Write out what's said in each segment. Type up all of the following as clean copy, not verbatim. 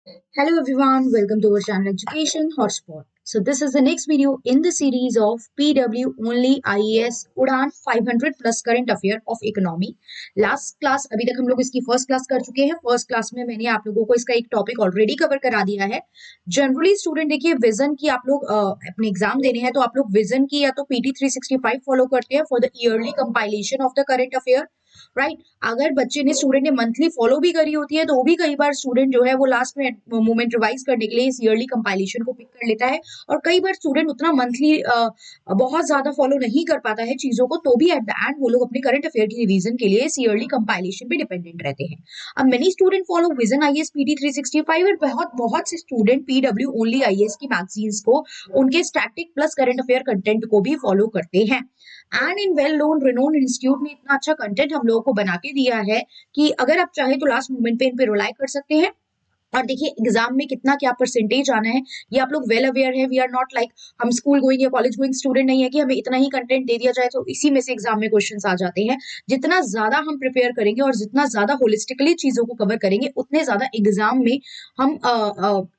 Hello everyone, welcome to our channel Education Hotspot. So this is the next video in the series of PW Only IAS उड़ान 500 plus current affair of economy. Last class अभी तक हम लोग इसकी first class कर चुके हैं. First class में मैंने आप लोगों को इसका एक टॉपिक ऑलरेडी कवर करा दिया है. जनरली स्टूडेंट देखिए विजन की आप लोग अपने एग्जाम देने हैं तो आप लोग विजन की या तो PT 365 फॉलो करते हैं for the yearly compilation of the current affair. Right अगर बच्चे ने स्टूडेंट ने मंथली फॉलो भी करी होती है तो वो भी कई बार स्टूडेंट जो है वो लास्ट में मोमेंट रिवाइज करने के लिए इस ईयरली कंपाइलेशन को पिक कर लेता है. और कई बार स्टूडेंट उतना मंथली बहुत ज्यादा फॉलो नहीं कर पाता है चीजों को तो भी एट द एंड वो लोग अपने करंट अफेयर की रिवीजन के लिए इस ईयरली कंपाइलेशन पे डिपेंडेंट रहते हैं. अब many student follow vision IAS PT 365 और बहुत बहुत से स्टूडेंट पीडब्ल्यू ओनली आईएएस की मैगजीन्स को उनके static plus current affair content को भी फॉलो करते हैं. And in well known renowned institute ने इतना अच्छा कंटेंट हम लोगों को बना के दिया है कि अगर आप चाहे तो लास्ट मोमेंट पे इन पे रिलाई कर सकते हैं. और देखिए एग्जाम में कितना क्या परसेंटेज आना है ये आप लोग वेल अवेयर है. वी आर नॉट लाइक हम स्कूल गोइंग या कॉलेज गोइंग स्टूडेंट नहीं है कि हमें इतना ही कंटेंट दे दिया जाए तो इसी में से एग्जाम में क्वेश्चंस आ जाते हैं. जितना ज्यादा हम प्रिपेयर करेंगे और जितना ज्यादा होलिस्टिकली चीजों को कवर करेंगे उतने ज्यादा एग्जाम में हम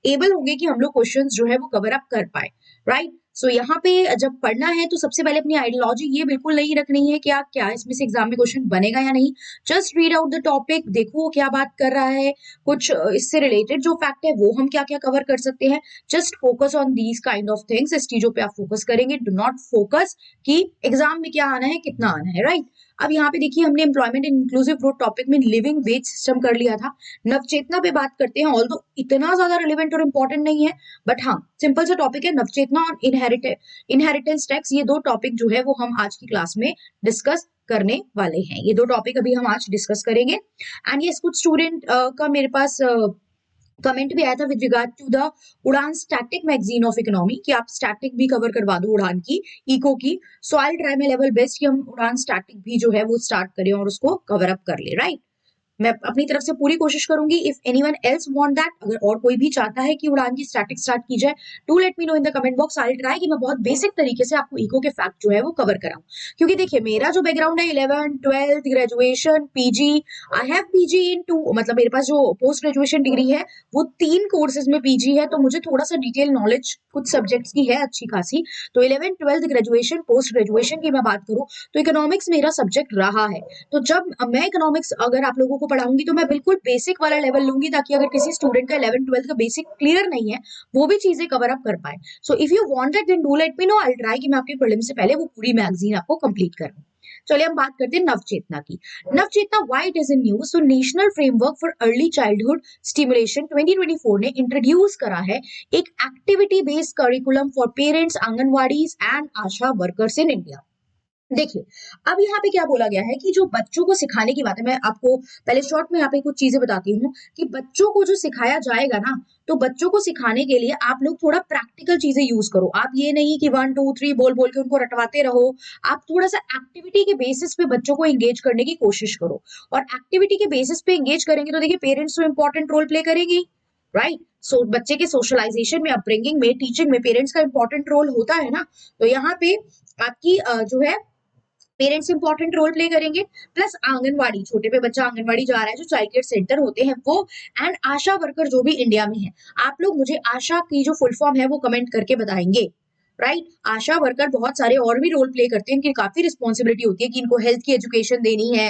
एबल होंगे कि हम लोग क्वेश्चन जो है वो कवर अप कर पाए. राइट सो यहाँ पे जब पढ़ना है तो सबसे पहले अपनी आइडियोलॉजी ये बिल्कुल नहीं रखनी है कि आप क्या इसमें से एग्जाम में क्वेश्चन बनेगा या नहीं. Just read out the topic, देखो क्या बात कर रहा है, कुछ इससे रिलेटेड जो फैक्ट है वो हम क्या क्या कवर कर सकते हैं. Just focus on these kind of things. इस चीजों पे आप फोकस करेंगे. डू नॉट फोकस कि एग्जाम में क्या आना है कितना आना है. राइट अब यहाँ पे देखिए हमने employment and inclusive growth topic में लिविंग वेज सिस्टम कर लिया था. नवचेतना पे बात करते हैं ऑल्दो इतना ज्यादा रिलेवेंट और इंपॉर्टेंट नहीं है बट हाँ सिंपल सा टॉपिक है. नवचेतना और इनहेरिटेंस टैक्स ये दो टॉपिक जो है वो हम आज की क्लास में डिस्कस करने वाले हैं. ये दो टॉपिक अभी हम आज डिस्कस करेंगे. एंड यस कुछ स्टूडेंट का मेरे पास कमेंट भी आया था विद रिगार्ड टू द उड़ान स्टैटिक मैगजीन ऑफ इकोनॉमी कि आप स्टैटिक भी कवर करवा दो उड़ान की इको की. So I try my level best कि हम उड़ान स्टैटिक भी जो है वो स्टार्ट करें और उसको कवर अप कर ले. राइट मैं अपनी तरफ से पूरी कोशिश करूंगी. If anyone else want that, अगर और कोई भी चाहता है कि उड़ान की स्टैटिक स्टार्ट की जाए, do let me no in the comment box. I try कि मैं बहुत बेसिक तरीके से आपको इको के फैक्ट जो है वो कवर कराऊं. क्योंकि देखिए मेरा जो बैकग्राउंड है 11th 12th graduation PG, I have PG in two मतलब मेरे पास जो पोस्ट ग्रेजुएशन डिग्री है वो 3 कोर्सेज में पीजी है. तो मुझे थोड़ा सा डिटेल नॉलेज कुछ सब्जेक्ट्स की है अच्छी खासी. तो 11th 12th graduation post graduation की मैं बात करूं तो इकोनॉमिक्स मेरा सब्जेक्ट रहा है. तो जब मैं इकोनॉमिक्स अगर आप लोगों को पढ़ाऊंगी तो मैं बिल्कुल बेसिक वाला लेवल लूंगी ताकि अगर किसी स्टूडेंट का 11th 12th का बेसिक क्लियर नहीं है वो भी चीजें कवर अप कर पाए. So if you want that then do let me know. I try कि मैं आपके प्रीलिम से पहले वो पूरी मैगजीन आपको कंप्लीट कर दूं. चलिए हम बात करते हैं नवचेतना की. Navchetana why it is in news. तो national framework for early childhood stimulation 2024 ने इंट्रोड्यूस करा है एक activity based curriculum for parents Anganwadis and ASHA workers in India. देखिए अब यहाँ पे क्या बोला गया है कि जो बच्चों को सिखाने की बात है. मैं आपको पहले शॉर्ट में यहाँ पे कुछ चीजें बताती हूँ कि बच्चों को जो सिखाया जाएगा ना तो बच्चों को सिखाने के लिए आप लोग थोड़ा प्रैक्टिकल चीजें यूज करो. आप ये नहीं कि 1 2 3 बोल बोल के उनको रटवाते रहो. आप थोड़ा सा एक्टिविटी के बेसिस पे बच्चों को एंगेज करने की कोशिश करो. और एक्टिविटी के बेसिस पे एंगेज करेंगे तो देखिए पेरेंट्स तो इंपॉर्टेंट रोल प्ले करेंगी. राइट सो बच्चे के सोशलाइजेशन में अपब्रिंगिंग में टीचिंग में पेरेंट्स का इंपॉर्टेंट रोल होता है ना. तो यहाँ पे आपकी जो है पेरेंट्स इंपॉर्टेंट रोल प्ले करेंगे. प्लस आंगनवाड़ी छोटे पे बच्चा आंगनवाड़ी जा रहा है जो चाइल्ड केयर सेंटर होते हैं वो एंड आशा वर्कर जो भी इंडिया में है. आप लोग मुझे आशा की जो फुल फॉर्म है वो कमेंट करके बताएंगे. राइट आशा वर्कर बहुत सारे और भी रोल प्ले करते हैं. इनकी काफी रिस्पॉन्सिबिलिटी होती है कि इनको हेल्थ की एजुकेशन देनी है,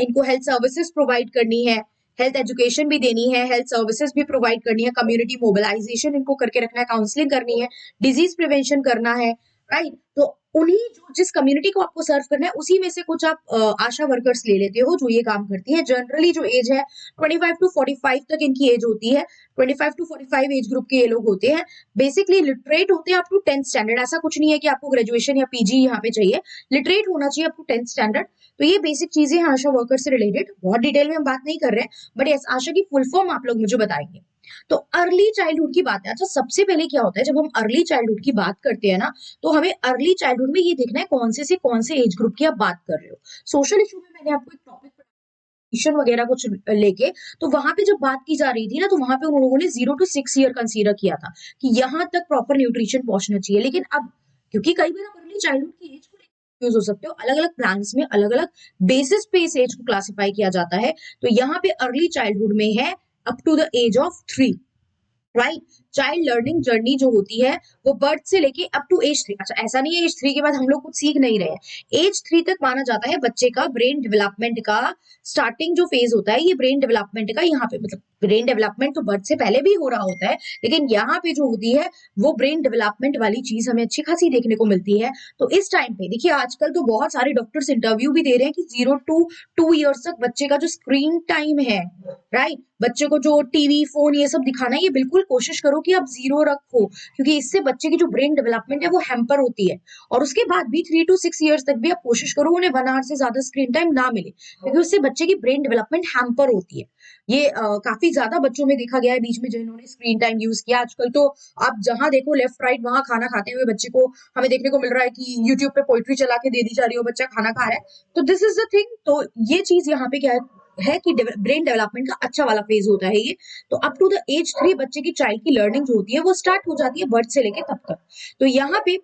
इनको हेल्थ सर्विसेज प्रोवाइड करनी है, हेल्थ एजुकेशन भी देनी है, हेल्थ सर्विसेज भी प्रोवाइड करनी है, कम्युनिटी मोबिलाइजेशन इनको करके रखना है, काउंसलिंग करनी है, डिजीज प्रिवेंशन करना है. राइट तो उन्हीं जो जिस कम्युनिटी को आपको सर्व करना है उसी में से कुछ आप आशा वर्कर्स ले लेते हो जो ये काम करती है. जनरली जो एज है 25 टू 45 तक इनकी एज होती है. 25 टू 45 एज ग्रुप के ये लोग होते हैं. बेसिकली लिटरेट होते हैं अप टू 10th स्टैंडर्ड. ऐसा कुछ नहीं है कि आपको ग्रेजुएशन या पीजी यहाँ पे चाहिए. लिटरेट होना चाहिए अप टू 10th स्टैंडर्ड. तो ये बेसिक चीजें हैं आशा वर्कर से रिलेटेड. बहुत डिटेल में हम बात नहीं कर रहे हैं बट यस आशा की फुल फॉर्म आप लोग मुझे बताएंगे. तो अर्ली चाइल्डहुड की बात है. अच्छा सबसे पहले क्या होता है जब हम अर्ली चाइल्डहुड की बात करते हैं ना तो हमें अर्ली चाइल्डहुड में ये देखना है कौन से एज ग्रुप की आप बात कर रहे हो. सोशल इशू में मैंने आपको एक टॉपिक वगैरह कुछ लेके तो वहां पे जब बात की जा रही थी ना तो वहां पे उन लोगों ने 0 to 6 ईयर कंसीडर किया था कि यहाँ तक प्रॉपर न्यूट्रिशन पहुंचना चाहिए. लेकिन अब क्योंकि कई बार आप अर्ली चाइल्डहुड की एज को कंफ्यूज हो सकते हो, अलग अलग प्लान्स में अलग अलग बेसिस पे इस एज को क्लासिफाई किया जाता है. तो यहाँ पे अर्ली चाइल्डहुड में है up to the age of 3. Right. Child learning journey जो होती है वो बर्थ से लेके अप टू एज 3। अच्छा, ऐसा नहीं है एज 3 के बाद हम लोग कुछ सीख नहीं रहे हैं। एज 3 तक माना जाता है बच्चे का ब्रेन डेवलपमेंट का स्टार्टिंग जो फेज होता है, ये ब्रेन डेवलपमेंट का यहाँ पे मतलब ब्रेन डेवलपमेंट तो बर्थ से पहले भी हो रहा होता है, लेकिन यहाँ पे जो होती है वो ब्रेन डेवलपमेंट वाली चीज हमें अच्छी खासी देखने को मिलती है। तो इस टाइम पे देखिए आजकल तो बहुत सारे डॉक्टर्स इंटरव्यू भी दे रहे हैं कि 0 to 2 years तक बच्चे का जो स्क्रीन टाइम है, राइट, बच्चे को जो टीवी फोन ये सब दिखाना है, ये बिल्कुल कोशिश करो कि आप 0 रखो, क्योंकि इससे बच्चे की जो ब्रेन डेवलपमेंट है वो हैम्पर होती है। और उसके बाद भी 3 to 6 years तक भी आप कोशिश करो उन्हें 1 hour से ज्यादा स्क्रीन टाइम ना मिले, क्योंकि उससे बच्चे की ब्रेन डेवलपमेंट हैम्पर होती है। ये काफी ज्यादा बच्चों में देखा गया है बीच में जिन्होंने स्क्रीन टाइम यूज किया। आजकल तो आप जहां देखो लेफ्ट राइट वहां खाना खाते हुए बच्चे को हमें देखने को मिल रहा है कि यूट्यूब पे पोइट्री चला के दे दी जा रही हो, बच्चा खाना खा रहा है। तो दिस इज द थिंग। तो ये चीज यहाँ पे क्या है कि ब्रेन डेवलपमेंट का अच्छा वाला फेज होता है ये। तो अप टू द एज 3 बच्चे की चाइल्ड की लर्निंग जो होती है वो स्टार्ट हो जाती है बर्थ से लेके तब तक। तो यहाँ पे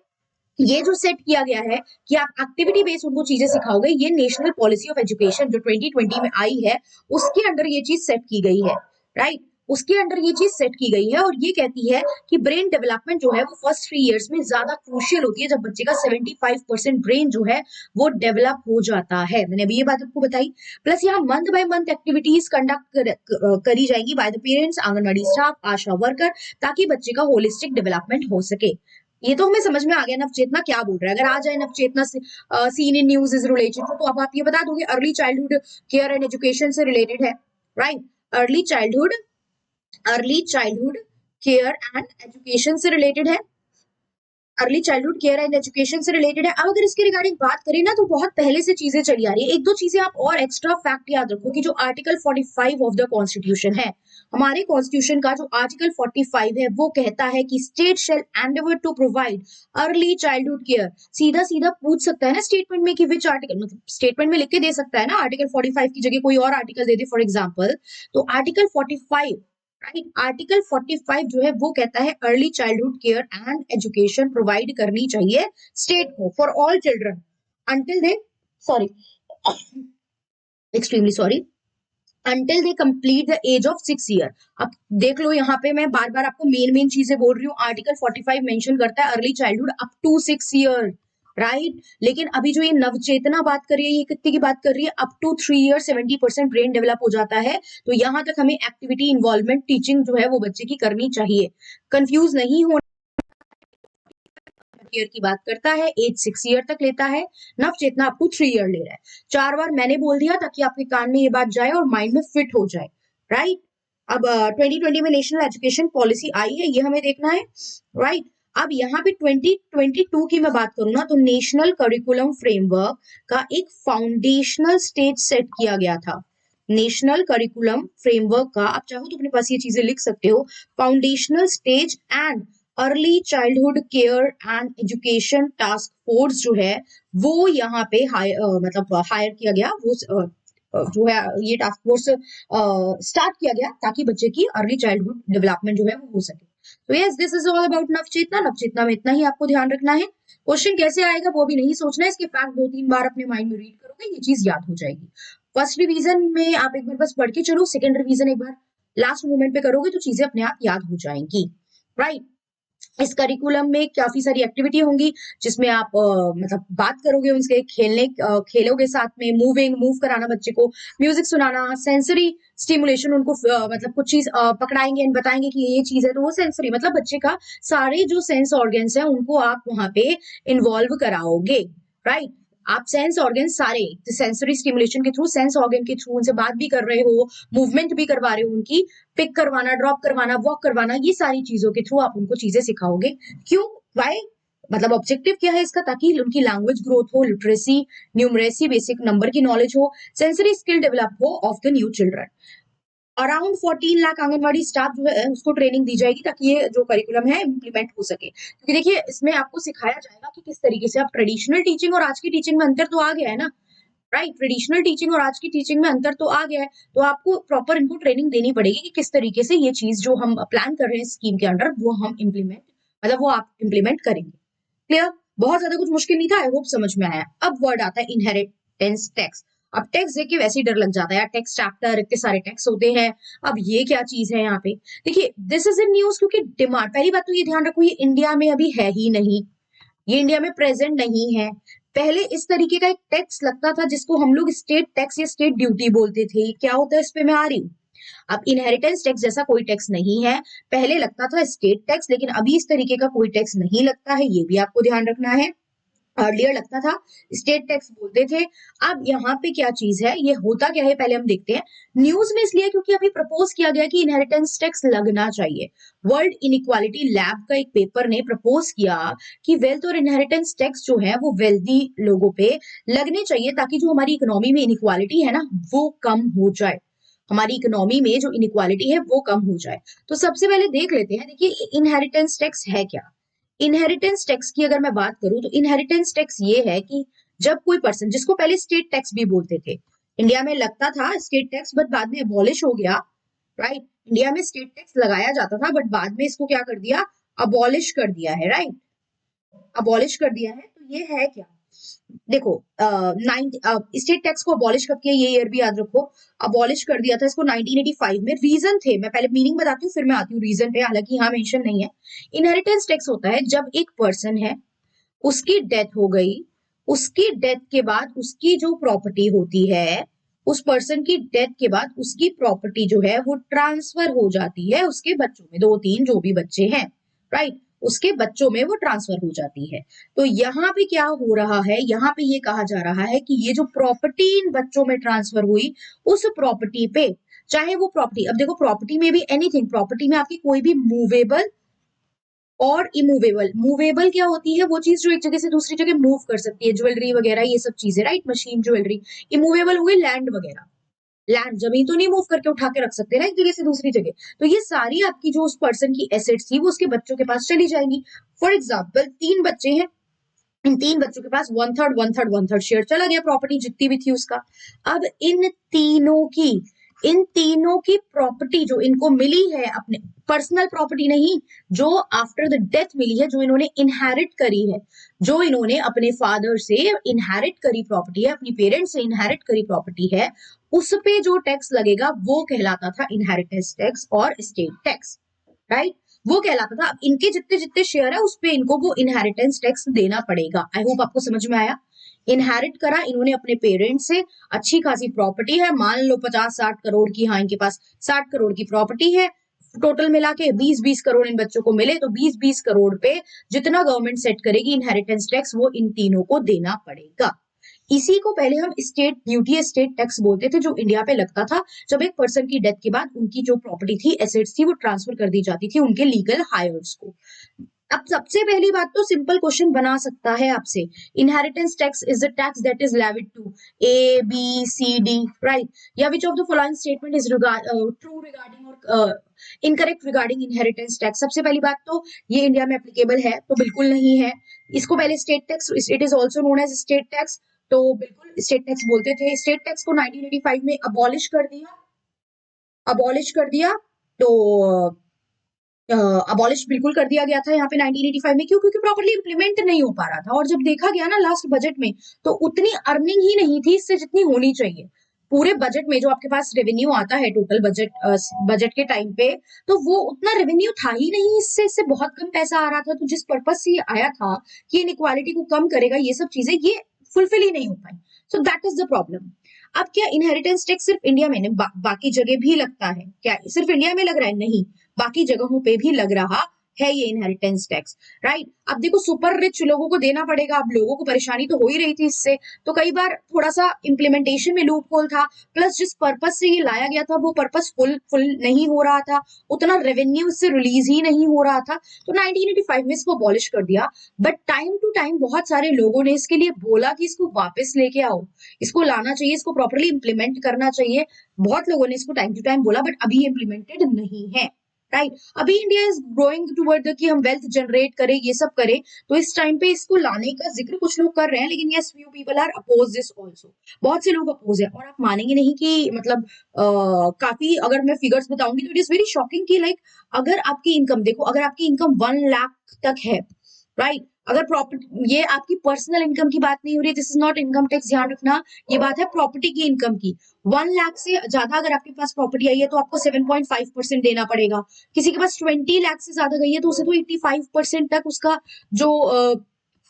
ये जो सेट किया गया है कि आप एक्टिविटी बेस्ड उनको चीजें सिखाओगे, ये नेशनल पॉलिसी ऑफ एजुकेशन जो 2020 में आई है उसके अंडर ये चीज सेट की गई है, राइट। उसके अंडर ये चीज सेट की गई है और ये कहती है कि ब्रेन डेवलपमेंट जो है वो फर्स्ट 3 years में ज्यादा क्रूशियल होती है, जब बच्चे का 75% ब्रेन जो है वो डेवलप हो जाता है। मैंने अभी ये बात आपको बताई। प्लस यहाँ month by month activities conduct करी जाएंगी by the parents, anganwadi staff, Asha worker, ताकि बच्चे का होलिस्टिक डेवलपमेंट हो सके। ये तो हमें समझ में आ गया नवचेतना क्या बोल रहा है। अगर आ जाए Navchetana seen in news is related तो अब आप ये बता दोगे early childhood care and education से रिलेटेड है, right. Early childhood early childhood care and education से रिलेटेड है, early childhood care and education से रिलेटेड है। अब अगर इसके रिगार्डिंग बात करें ना तो बहुत पहले से चीजें चली आ रही है। एक दो चीजें आप और एक्स्ट्रा फैक्ट याद रखो कि जो आर्टिकल 45 ऑफ द कॉन्स्टिट्यूशन है, हमारे कॉन्स्टिट्यूशन का जो आर्टिकल 45 है वो कहता है कि state shall endeavour to provide early childhood care. सीधा सीधा पूछ सकता है ना स्टेटमेंट में कि विच आर्टिकल, मतलब स्टेटमेंट में लिख के दे सकता है ना आर्टिकल 45 की जगह कोई और आर्टिकल दे दे फॉर एग्जाम्पल। तो आर्टिकल 45, राइट, आर्टिकल 45 जो है वो कहता है early childhood care and education provide करनी चाहिए स्टेट को for all children until they, sorry, extremely sorry, until they complete the age of 6 year। अब देख लो यहाँ पे मैं बार बार आपको मेन चीजें बोल रही हूँ। आर्टिकल 45 मेंशन करता है early childhood up to 6 year, right. लेकिन अभी जो ये नवचेतना बात कर रही है ये कितने की बात कर रही है, up to 3 year 70% brain develop हो जाता है। तो यहाँ तक हमें एक्टिविटी इन्वॉल्वमेंट टीचिंग जो है वो बच्चे की करनी चाहिए। कंफ्यूज नहीं होना, ईयर की बात करता है, एज 6 year तक लेता है, नवचेतना अप टू 3 year ले रहा है। 4 बार मैंने बोल दिया ताकि आपके कान में ये बात जाए और माइंड में फिट हो जाए, राइट। अब 2020 में नेशनल एजुकेशन पॉलिसी आई है, ये हमें देखना है, राइट। अब यहाँ पे 2022 की मैं बात करूँ ना तो नेशनल करिकुलम फ्रेमवर्क का एक फाउंडेशनल स्टेज सेट किया गया था। नेशनल करिकुलम फ्रेमवर्क का, आप चाहो तो अपने पास ये चीजें लिख सकते हो, foundational stage and early childhood care and education task force जो है वो यहाँ पे मतलब हायर किया गया। वो जो है ये टास्क फोर्स स्टार्ट किया गया ताकि बच्चे की अर्ली चाइल्डहुड डेवलपमेंट जो है वो हो सके। तो yes, this is all about Navchetana. Navchetana में इतना ही आपको ध्यान रखना है। क्वेश्चन कैसे आएगा वो भी नहीं सोचना है, इसके फैक्ट 2-3 बार अपने माइंड में रीड करोगे ये चीज याद हो जाएगी। फर्स्ट रिवीजन में आप एक बार बस पढ़ के चलो, सेकंड रिवीजन एक बार लास्ट मोमेंट पे करोगे तो चीजें अपने आप याद हो जाएंगी, राइट। इस करिकुलम में काफी सारी एक्टिविटी होंगी जिसमें आप मतलब बात करोगे उनसे, खेलोगे साथ में, मूव कराना बच्चे को, म्यूजिक सुनाना, सेंसरी स्टिमुलेशन उनको मतलब कुछ चीज पकड़ाएंगे एंड बताएंगे कि ये चीज है तो वो सेंसरी, मतलब बच्चे का सारे जो सेंस ऑर्गन्स है उनको आप वहां पे इन्वॉल्व कराओगे, राइट। आप सेंस ऑर्गन सारे सेंसरी स्टिमुलेशन के थ्रू, सेंस ऑर्गन के थ्रू उनसे बात भी कर रहे हो, मूवमेंट भी करवा रहे हो, उनकी पिक करवाना, ड्रॉप करवाना, वॉक करवाना, ये सारी चीजों के थ्रू आप उनको चीजें सिखाओगे। क्यों, वाई, मतलब ऑब्जेक्टिव क्या है इसका, ताकि उनकी लैंग्वेज ग्रोथ हो, लिटरेसी, न्यूमरेसी, बेसिक नंबर की नॉलेज हो, सेंसरी स्किल डेवलप हो of the new children. Around 14 lakh anganwadi staff जो है उसको ट्रेनिंग दी जाएगी ताकि ये जो करिकुलम है इम्प्लीमेंट हो सके। क्योंकि देखिए इसमें आपको सिखाया जाएगा कि किस तरीके से आप ट्रेडिशनल टीचिंग और आज की टीचिंग में अंतर तो आ गया है ना, राइट। ट्रेडिशनल टीचिंग और आज की टीचिंग में अंतर तो आ गया है, तो आपको प्रॉपर इनको ट्रेनिंग देनी पड़ेगी कि किस तरीके से ये चीज जो हम प्लान कर रहे हैं स्कीम के अंडर वो हम इम्प्लीमेंट, मतलब वो आप इम्प्लीमेंट करेंगे। क्लियर, बहुत ज्यादा कुछ मुश्किल नहीं था, आई होप समझ में आया। अब वर्ड आता है इनहेरिटेंस टैक्स। अब टैक्स देख के वैसे ही डर लग जाता है यार, टैक्स चैप्टर, इतने सारे टैक्स होते हैं, अब ये क्या चीज है यहाँ पे। देखिए दिस इज इन न्यूज, क्योंकि डिमांड, पहली बात तो ये ध्यान रखो, ये इंडिया में अभी है ही नहीं, ये इंडिया में प्रेजेंट नहीं है। पहले इस तरीके का एक टैक्स लगता था जिसको हम लोग स्टेट टैक्स या स्टेट ड्यूटी बोलते थे। क्या होता है, इस पे मैं आ रही हूँ। अब इनहेरिटेंस टैक्स जैसा कोई टैक्स नहीं है, पहले लगता था स्टेट टैक्स, लेकिन अभी इस तरीके का कोई टैक्स नहीं लगता है, ये भी आपको ध्यान रखना है। अर्लियर लगता था, स्टेट टैक्स बोलते थे। अब यहाँ पे क्या चीज है, ये होता क्या है पहले हम देखते हैं। न्यूज में इसलिए क्योंकि अभी प्रपोज किया गया कि इनहेरिटेंस टैक्स लगना चाहिए। वर्ल्ड इनइक्वालिटी लैब का एक पेपर ने प्रपोज किया कि वेल्थ और इनहेरिटेंस टैक्स जो है वो वेल्दी लोगों पे लगने चाहिए, ताकि जो हमारी इकोनॉमी में इनइक्वालिटी है ना वो कम हो जाए, हमारी इकोनॉमी में जो इनइक्वालिटी है वो कम हो जाए। तो सबसे पहले देख लेते हैं, देखिए इनहेरिटेंस टैक्स है क्या। इनहेरिटेंस टैक्स की अगर मैं बात करूं तो इनहेरिटेंस टैक्स ये है कि जब कोई पर्सन, जिसको पहले स्टेट टैक्स भी बोलते थे, इंडिया में लगता था स्टेट टैक्स, बट बाद में अबॉलिश हो गया, राइट। इंडिया में स्टेट टैक्स लगाया जाता था, बट बाद में इसको क्या कर दिया, अबॉलिश कर दिया है, राइट, अबॉलिश कर दिया है। तो ये है क्या, देखो स्टेट टैक्स को अबॉलिश कब किया, ये ईयर भी याद रखो। अबॉलिश कर दिया था इसको 1985 में। रीजन थे, मैं पहले मीनिंग बताती हूँ फिर मैं आती हूँ रीजन पे, हालांकि यहाँ मेंशन नहीं है। इनहेरिटेंस टैक्स होता है जब एक पर्सन है, उसकी डेथ हो गई, उसकी डेथ के बाद उसकी जो प्रॉपर्टी होती है, उस पर्सन की डेथ के बाद उसकी प्रॉपर्टी जो है वो ट्रांसफर हो जाती है उसके बच्चों में, दो तीन जो भी बच्चे हैं, राइट, उसके बच्चों में वो ट्रांसफर हो जाती है। तो यहाँ पे क्या हो रहा है, यहाँ पे ये कहा जा रहा है कि ये जो प्रॉपर्टी इन बच्चों में ट्रांसफर हुई, उस प्रॉपर्टी पे, चाहे वो प्रॉपर्टी, अब देखो प्रॉपर्टी में भी एनीथिंग, प्रॉपर्टी में आपकी कोई भी मूवेबल और इमूवेबल, मूवेबल क्या होती है, वो चीज जो एक जगह से दूसरी जगह मूव कर सकती है, ज्वेलरी वगैरह ये सब चीजें, राइट, मशीन ज्वेलरी। इमूवेबल हो गई लैंड वगैरह, लैंड, जमीन तो नहीं मूव करके उठा के रख सकते ना एक जगह से दूसरी जगह। तो ये सारी आपकी जो उस पर्सन की एसेट्स थी वो उसके बच्चों के पास चली जाएंगी। फॉर एग्जाम्पल 3 बच्चे हैं, इन 3 बच्चों के पास 1/3 1/3 1/3 शेयर चला गया, प्रॉपर्टी जितनी भी थी उसका। अब इन तीनों की प्रॉपर्टी जो इनको मिली है, अपने पर्सनल प्रॉपर्टी नहीं, जो आफ्टर द डेथ मिली है, जो इन्होंने इनहेरिट करी है, जो इन्होंने अपने फादर से इनहेरिट करी प्रॉपर्टी है, अपनी पेरेंट्स से इनहेरिट करी प्रॉपर्टी है, उस पे जो टैक्स लगेगा वो कहलाता था इनहेरिटेंस टैक्स और स्टेट टैक्स, राइट, वो कहलाता था। अब इनके जितने जितने शेयर है उस पे इनको वो इनहेरिटेंस टैक्स देना पड़ेगा। आई होप आपको समझ में आया। इनहेरिट करा इन्होंने अपने पेरेंट्स से, अच्छी खासी प्रॉपर्टी है, मान लो 50-60 करोड़ की, हाँ इनके पास 60 करोड़ की प्रॉपर्टी है, टोटल मिला के 20-20 करोड़ इन बच्चों को मिले, तो 20-20 करोड़ पे जितना गवर्नमेंट सेट करेगी इनहेरिटेंस टैक्स वो इन तीनों को देना पड़ेगा। इसी को पहले हम स्टेट ड्यूटी, स्टेट टैक्स बोलते थे, जो इंडिया पे लगता था जब एक पर्सन की डेथ के बाद उनकी जो प्रॉपर्टी थी, एसेट्स थी, वो ट्रांसफर कर दी जाती थी उनके लीगल हायर्स को। अब सबसे पहली बात तो सिंपल क्वेश्चन बना सकता है आपसे, inheritance tax is the tax that is levied to A B C D, right, या which of the following statement is true regarding और इनकरेक्ट रिगार्डिंग इनहेरिटेंस टैक्स। सबसे पहली बात तो ये इंडिया में एप्लीकेबल है तो बिल्कुल नहीं है। इसको पहले state tax, it is also known as state tax, तो बिल्कुल स्टेट टैक्स बोलते थे। स्टेट टैक्स को 1985 में अबॉलिश कर दिया, अबॉलिश कर दिया, तो अबॉलिश बिल्कुल कर दिया गया था यहाँ पे 1985 में। क्यों, क्योंकि प्रॉपर्ली इंप्लीमेंट नहीं हो पा रहा था, और जब देखा गया ना लास्ट बजट में, तो उतनी अर्निंग ही नहीं थी इससे जितनी होनी चाहिए। पूरे बजट में जो आपके पास रेवेन्यू आता है टोटल बजट के टाइम पे, तो वो उतना रेवेन्यू था ही नहीं, इससे बहुत कम पैसा आ रहा था। तो जिस पर्पज से ये आया था कि इनइक्वालिटी को कम करेगा, ये सब चीजें ये फुलफिल ही नहीं हो पाई। So that is the problem. अब क्या इनहेरिटेंस टैक्स सिर्फ इंडिया में नहीं, बाकी जगह भी लगता है क्या, सिर्फ इंडिया में लग रहा है, नहीं, बाकी जगहों पे भी लग रहा है ये इनहेरिटेंस टैक्स, राइट। अब देखो सुपर रिच लोगों को देना पड़ेगा, अब लोगों को परेशानी तो हो ही रही थी इससे, तो कई बार थोड़ा सा इम्प्लीमेंटेशन में लूप होल था, प्लस जिस पर्पज से ये लाया गया था वो पर्पज फुल नहीं हो रहा था, उतना रेवेन्यू इससे रिलीज ही नहीं हो रहा था, तो 1985 में इसको अबॉलिश कर दिया। बट टाइम टू टाइम बहुत सारे लोगों ने इसके लिए बोला कि इसको वापस लेके आओ, इसको लाना चाहिए, इसको प्रॉपरली इंप्लीमेंट करना चाहिए। बहुत लोगों ने इसको टाइम टू टाइम बोला, बट अभी इम्प्लीमेंटेड नहीं है, राइट। अभी इंडिया इज ग्रोइंग टुवर्ड कि हम वेल्थ जनरेट करें, ये सब करें, तो इस टाइम पे इसको लाने का जिक्र कुछ लोग कर रहे हैं, लेकिन yes few people are oppose this also, बहुत से लोग अपोज है। और आप मानेंगे नहीं कि मतलब काफी, अगर मैं फिगर्स बताऊंगी तो इट इज वेरी शॉकिंग कि लाइक अगर आपकी इनकम देखो, अगर आपकी इनकम 1 लाख तक है, राइट। अगर प्रॉपर्टी, ये आपकी पर्सनल इनकम की बात नहीं हो रही है, this is not income tax, ध्यान रखना। ये बात है प्रॉपर्टी की इनकम की। 1 लाख से ज्यादा अगर आपके पास प्रॉपर्टी आई है तो आपको 7.5% देना पड़ेगा। किसी के पास 20 लाख से ज्यादा गई है तो उसे तो 85% तक उसका जो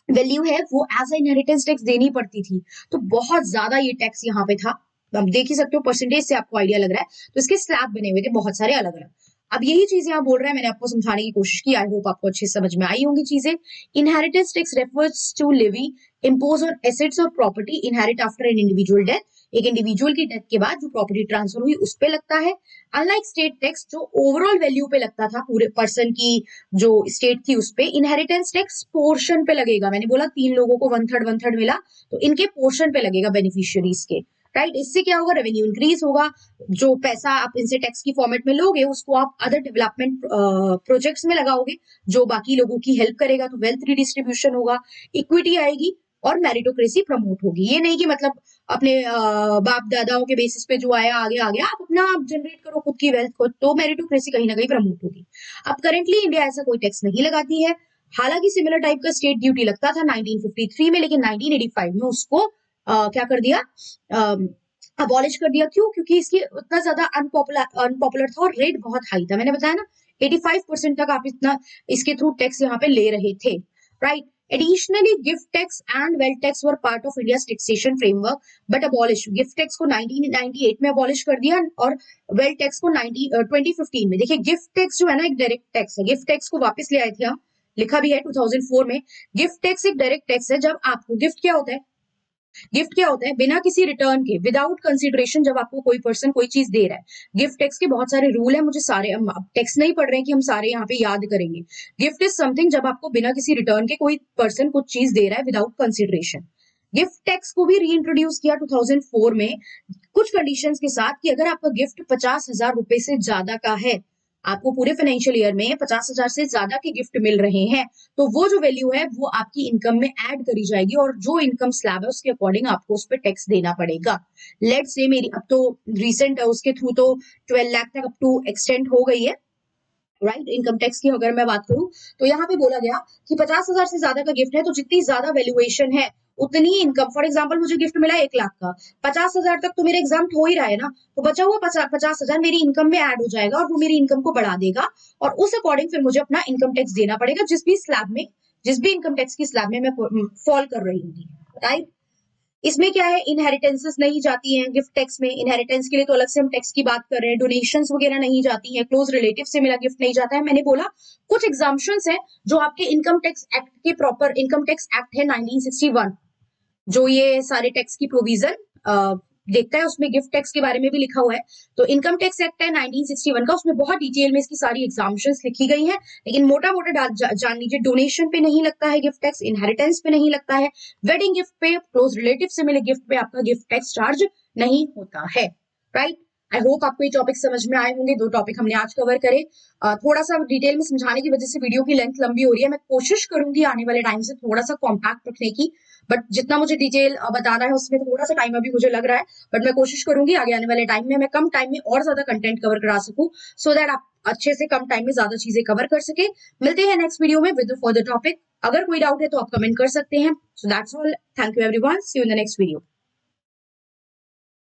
वैल्यू है वो एज ए इनहेरिटेंस टैक्स देनी पड़ती थी। तो बहुत ज्यादा ये टैक्स यहाँ पे था। आप देख ही सकते हो, परसेंटेज से आपको आइडिया लग रहा है। तो इसके स्लैब बने हुए थे बहुत सारे अलग अलग। अब यही चीज यहाँ बोल रहा है, मैंने आपको समझाने की कोशिश की, आई होप आपको अच्छे से समझ में आई होंगी चीजें। Inheritance tax refers to levy impose on assets और property inherit after an individual death. एक इंडिविजुअल की डेथ के बाद जो प्रॉपर्टी ट्रांसफर हुई उस पे लगता है। अनलाइक स्टेट टैक्स जो ओवरऑल वैल्यू पे लगता था, पूरे पर्सन की जो स्टेट थी उस पे, इनहेरिटेंस टैक्स पोर्शन पे लगेगा। मैंने बोला 3 लोगों को 1/3 मिला, तो इनके पोर्शन पे लगेगा बेनिफिशियरीज के। राइट, इससे क्या होगा, रेवेन्यू इंक्रीज होगा। जो पैसा आप इनसे टैक्स की फॉर्मेट में लोगे उसको आप अदर डेवलपमेंट प्रोजेक्ट्स में लगाओगे जो बाकी लोगों की हेल्प करेगा, तो वेल्थ रिडिस्ट्रीब्यूशन होगा, इक्विटी आएगी और मेरिटोक्रेसी प्रमोट होगी। ये नहीं कि मतलब अपने बाप दादाओं के बेसिस पे जो आया आगे आ गया, आप अपना आप जनरेट करो खुद की वेल्थ को, तो मेरिटोक्रेसी कहीं ना कहीं प्रमोट होगी। अब करेंटली इंडिया ऐसा कोई टैक्स नहीं लगाती है। हालांकि सिमिलर टाइप का स्टेट ड्यूटी लगता था 1953 में, लेकिन 1985 में उसको क्या कर दिया, अबॉलिश कर दिया। क्यों? क्योंकि इसकी उतना ज्यादा अनपॉपुलर था और रेट बहुत हाई था। मैंने बताया ना 85% तक आप इतना इसके थ्रू टैक्स यहाँ पे ले रहे थे। Right. Additionally, gift tax and wealth tax were part of India's taxation framework, but abolished. Gift tax को 1998 में abolish कर दिया और wealth tax को 2015 में। देखिए गिफ्ट टैक्स जो है ना एक डायरेक्ट टैक्स है। गिफ्ट टैक्स को वापस ले आए थे हम, लिखा भी है 2004 में। गिफ्ट टैक्स एक डायरेक्ट टैक्स है। जब आपको गिफ्ट क्या होता है, गिफ्ट क्या होता है, बिना किसी रिटर्न के, विदाउट कंसिडरेशन जब आपको कोई पर्सन कोई चीज दे रहा है। गिफ्ट टैक्स के बहुत सारे रूल है, मुझे सारे टैक्स नहीं पढ़ रहे हैं कि हम सारे यहाँ पे याद करेंगे। गिफ्ट इज समथिंग जब आपको बिना किसी रिटर्न के कोई पर्सन कुछ चीज दे रहा है विदाउट कंसिडरेशन। गिफ्ट टैक्स को भी रीइंट्रोड्यूस किया 2004 में कुछ कंडीशंस के साथ कि अगर आपका गिफ्ट 50,000 रुपए से ज्यादा का है, आपको पूरे फाइनेंशियल ईयर में 50,000 से ज्यादा के गिफ्ट मिल रहे हैं, तो वो जो वैल्यू है वो आपकी इनकम में ऐड करी जाएगी और जो इनकम स्लैब है उसके अकॉर्डिंग आपको उस पर टैक्स देना पड़ेगा। लेट्स से मेरी अब तो रिसेंट उसके थ्रू तो 12 लाख तक अप टू एक्सटेंड हो गई है। राइट, इनकम टैक्स की अगर मैं बात करूं तो यहाँ पे बोला गया कि 50,000 से ज्यादा का गिफ्ट है तो जितनी ज्यादा वैल्यूएशन है उतनी इनकम। फॉर एग्जाम्पल मुझे गिफ्ट मिला 1 लाख का, 50,000 तक तो मेरे एग्जाम हो ही रहा है ना, तो बचा हुआ 50,000 मेरी इनकम में ऐड हो जाएगा और वो मेरी इनकम को बढ़ा देगा और उस अकॉर्डिंग फिर मुझे अपना इनकम टैक्स देना पड़ेगा जिस भी स्लैब में, जिस भी इनकम टैक्स की स्लैब में मैं फॉल कर रही हूँ। राइट। इसमें क्या है, इनहेरिटेंसेस नहीं जाती हैं गिफ्ट टैक्स में। इनहेरिटेंस के लिए तो अलग से हम टैक्स की बात कर रहे हैं। डोनेशंस वगैरह नहीं जाती हैं, क्लोज रिलेटिव से मिला गिफ्ट नहीं जाता है। मैंने बोला कुछ एग्जाम्पशंस हैं जो आपके इनकम टैक्स एक्ट के, प्रॉपर इनकम टैक्स एक्ट है 1961, जो ये सारे टैक्स की प्रोविजन देखता है, उसमें गिफ्ट टैक्स के बारे में भी लिखा हुआ है। तो इनकम टैक्स एक्ट है 1961 का, उसमें बहुत डिटेल में इसकी सारी एग्जाम्पशंस लिखी गई हैं। लेकिन मोटा मोटा जान लीजिए, डोनेशन पे नहीं लगता है गिफ्ट टैक्स, इनहेरिटेंस पे नहीं लगता है, वेडिंग गिफ्ट पे, क्लोज रिलेटिव से मिले गिफ्ट पे आपका गिफ्ट टैक्स चार्ज नहीं होता है। राइट। आई होप आपको ये टॉपिक समझ में आए होंगे। 2 टॉपिक हमने आज कवर करे। थोड़ा सा डिटेल में समझाने की वजह से वीडियो की लेंथ लंबी हो रही है। मैं कोशिश करूंगी आने वाले टाइम से थोड़ा सा कॉम्पैक्ट रखने की, बट जितना मुझे डिटेल बताना है उसमें थोड़ा सा टाइम अभी मुझे लग रहा है, बट मैं कोशिश करूंगी आगे आने वाले टाइम में मैं कम टाइम में और ज्यादा कंटेंट कवर करा सकूं, सो दैट आप अच्छे से कम टाइम में ज्यादा चीजें कवर कर सके। मिलते हैं नेक्स्ट वीडियो में विद फर्दर टॉपिक। अगर कोई डाउट है तो आप कमेंट कर सकते हैं। So that's all, thank you everyone, see you in the next video.